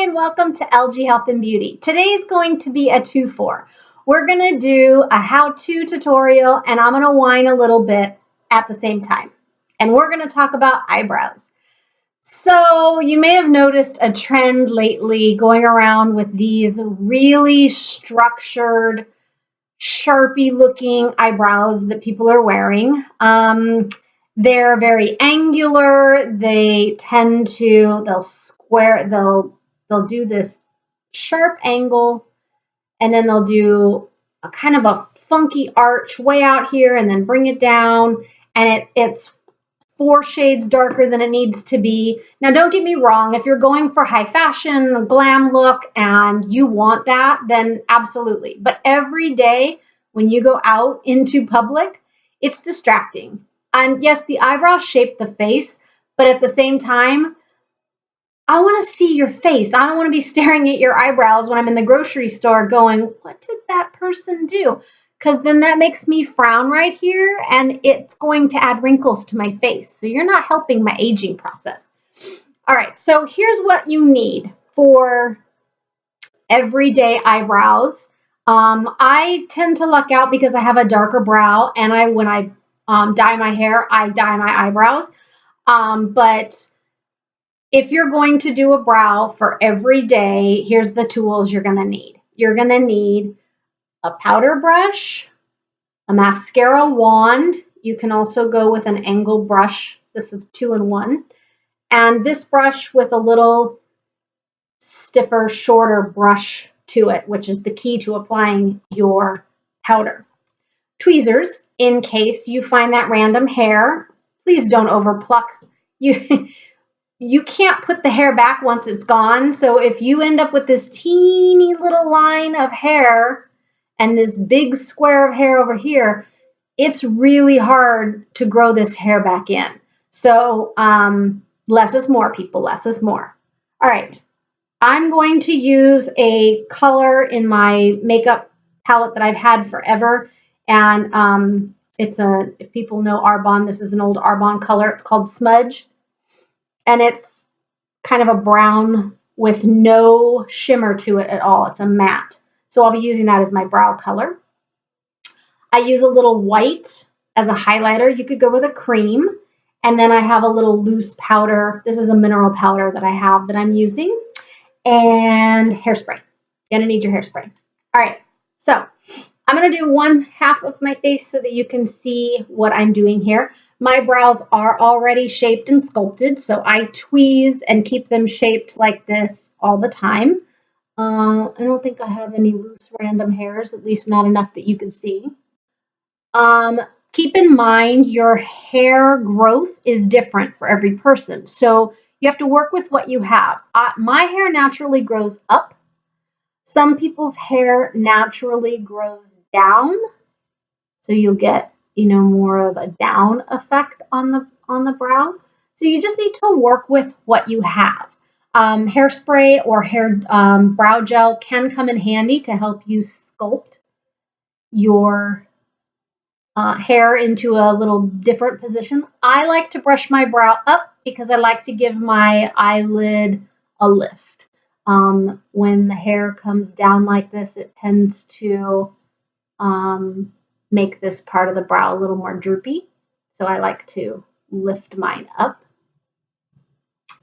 Hi, and welcome to LG Health and Beauty. Today's going to be a 2-for. We're going to do a how-to tutorial, and I'm going to whine a little bit at the same time. And we're going to talk about eyebrows. So you may have noticed a trend lately going around with these really structured, sharpie-looking eyebrows that people are wearing. They're very angular. They tend to, they'll do this sharp angle, and then they'll do a kind of a funky arch way out here and then bring it down, and it's 4 shades darker than it needs to be. Now, don't get me wrong. If you're going for high fashion, glam look, and you want that, then absolutely. But every day when you go out into public, it's distracting. And yes, the eyebrows shape the face, but at the same time, I want to see your face. I don't want to be staring at your eyebrows when I'm in the grocery store going, what did that person do? Because then that makes me frown right here, and it's going to add wrinkles to my face. So you're not helping my aging process. All right, so here's what you need for everyday eyebrows. I tend to luck out because I have a darker brow, and when I dye my hair, I dye my eyebrows. But if you're going to do a brow for every day, here's the tools you're going to need. You're going to need a powder brush, a mascara wand. You can also go with an angled brush. This is 2-in-1. And this brush with a little stiffer, shorter brush to it, which is the key to applying your powder. Tweezers, in case you find that random hair. Please don't overpluck. You can't put the hair back once it's gone. So if you end up with this teeny little line of hair and this big square of hair over here, it's really hard to grow this hair back in. So less is more, people, less is more. All right, I'm going to use a color in my makeup palette that I've had forever. And if people know Arbonne, this is an old Arbonne color. It's called Smudge. And it's kind of a brown with no shimmer to it at all. It's a matte. So I'll be using that as my brow color. I use a little white as a highlighter. You could go with a cream. And then I have a little loose powder. This is a mineral powder that I have that I'm using. And hairspray. You're going to need your hairspray. All right. So I'm going to do one half of my face so that you can see what I'm doing here. My brows are already shaped and sculpted, so I tweeze and keep them shaped like this all the time. I don't think I have any loose random hairs, at least not enough that you can see. Keep in mind your hair growth is different for every person, so you have to work with what you have. My hair naturally grows up. Some people's hair naturally grows down, so you'll get more of a down effect on the brow. So you just need to work with what you have. Hairspray or brow gel can come in handy to help you sculpt your hair into a little different position. I like to brush my brow up because I like to give my eyelid a lift. When the hair comes down like this, it tends to make this part of the brow a little more droopy. So I like to lift mine up.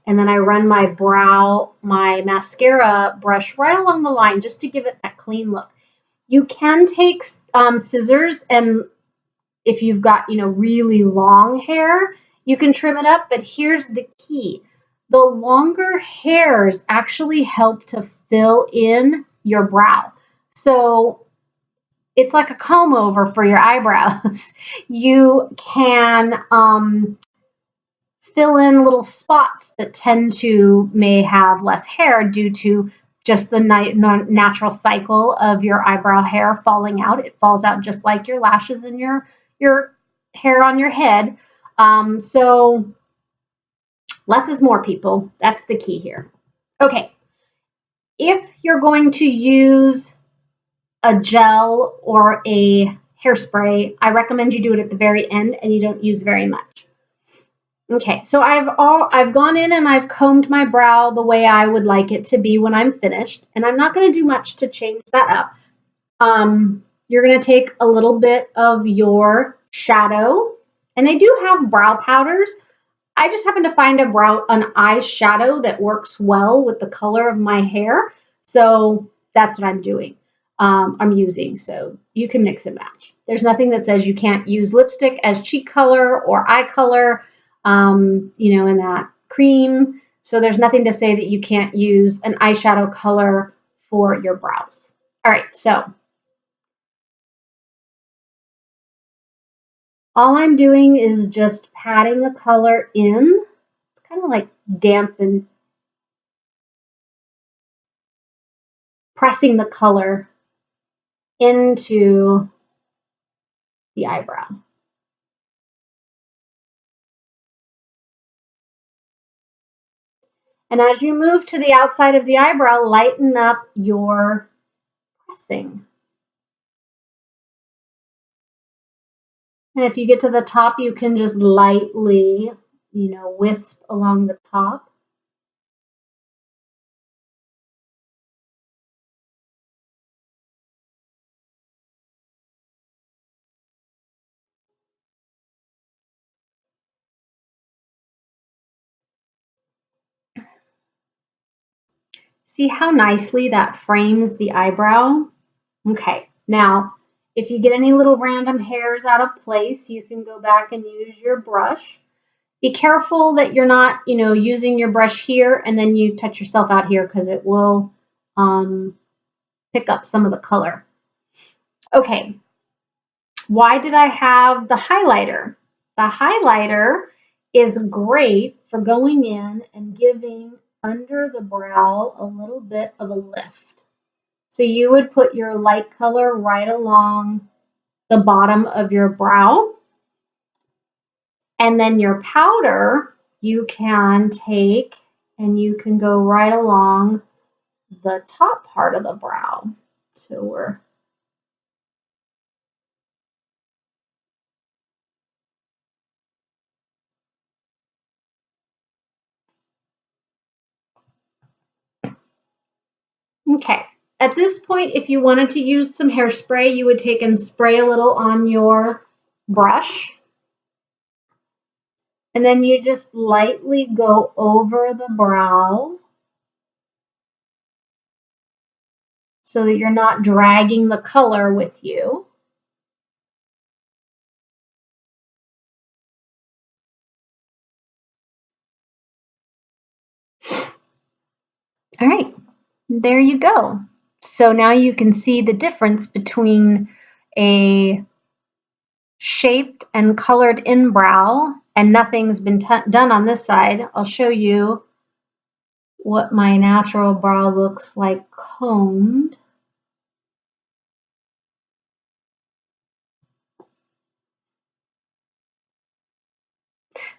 And then I run my mascara brush right along the line just to give it that clean look. You can take scissors, and if you've got, really long hair, you can trim it up, but here's the key. The longer hairs actually help to fill in your brow. So it's like a comb over for your eyebrows. You can fill in little spots that may have less hair due to just the natural cycle of your eyebrow hair falling out. It falls out just like your lashes and your hair on your head. So less is more, people. That's the key here. Okay. If you're going to use a gel or a hairspray, I recommend you do it at the very end and you don't use very much. Okay, so I've gone in and I've combed my brow the way I would like it to be when I'm finished, and I'm not going to do much to change that up. You're going to take a little bit of your shadow, and they do have brow powders. I just happen to find an eyeshadow that works well with the color of my hair, so that's what I'm doing. I'm using, so you can mix and match. There's nothing that says you can't use lipstick as cheek color or eye color, in that cream. So there's nothing to say that you can't use an eyeshadow color for your brows. All right, so all I'm doing is just patting the color in. It's kind of like dampen, pressing the color into the eyebrow. And as you move to the outside of the eyebrow, lighten up your pressing. And if you get to the top, you can just lightly, wisp along the top. See how nicely that frames the eyebrow? Okay, now if you get any little random hairs out of place, you can go back and use your brush. Be careful that you're not, using your brush here and then you touch yourself out here because it will pick up some of the color. Okay, why did I have the highlighter? The highlighter is great for going in and giving under the brow a little bit of a lift. So you would put your light color right along the bottom of your brow. And then your powder, you can take and you can go right along the top part of the brow. So we're okay. At this point, if you wanted to use some hairspray, you would take and spray a little on your brush. And then you just lightly go over the brow so that you're not dragging the color with you. All right, there you go. So now you can see the difference between a shaped and colored in brow, and nothing's been done on this side. I'll show you what my natural brow looks like combed.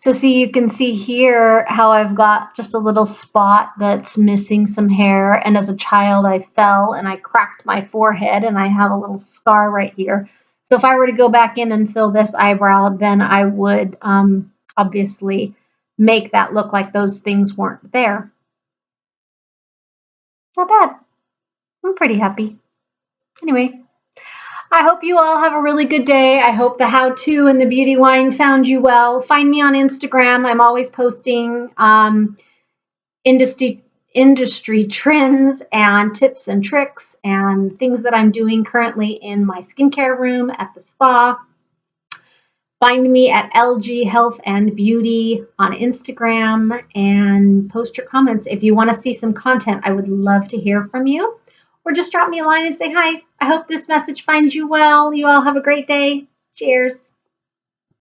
So see, you can see here how I've got just a little spot that's missing some hair. And as a child, I fell and I cracked my forehead and I have a little scar right here. So if I were to go back in and fill this eyebrow, then I would obviously make that look like those things weren't there. Not bad. I'm pretty happy. Anyway, I hope you all have a really good day. I hope the how-to and the beauty wine found you well. Find me on Instagram. I'm always posting industry trends and tips and tricks and things that I'm doing currently in my skincare room at the spa. Find me at LG Health and Beauty on Instagram and post your comments. If you want to see some content, I would love to hear from you. Or just drop me a line and say hi. I hope this message finds you well. You all have a great day. Cheers.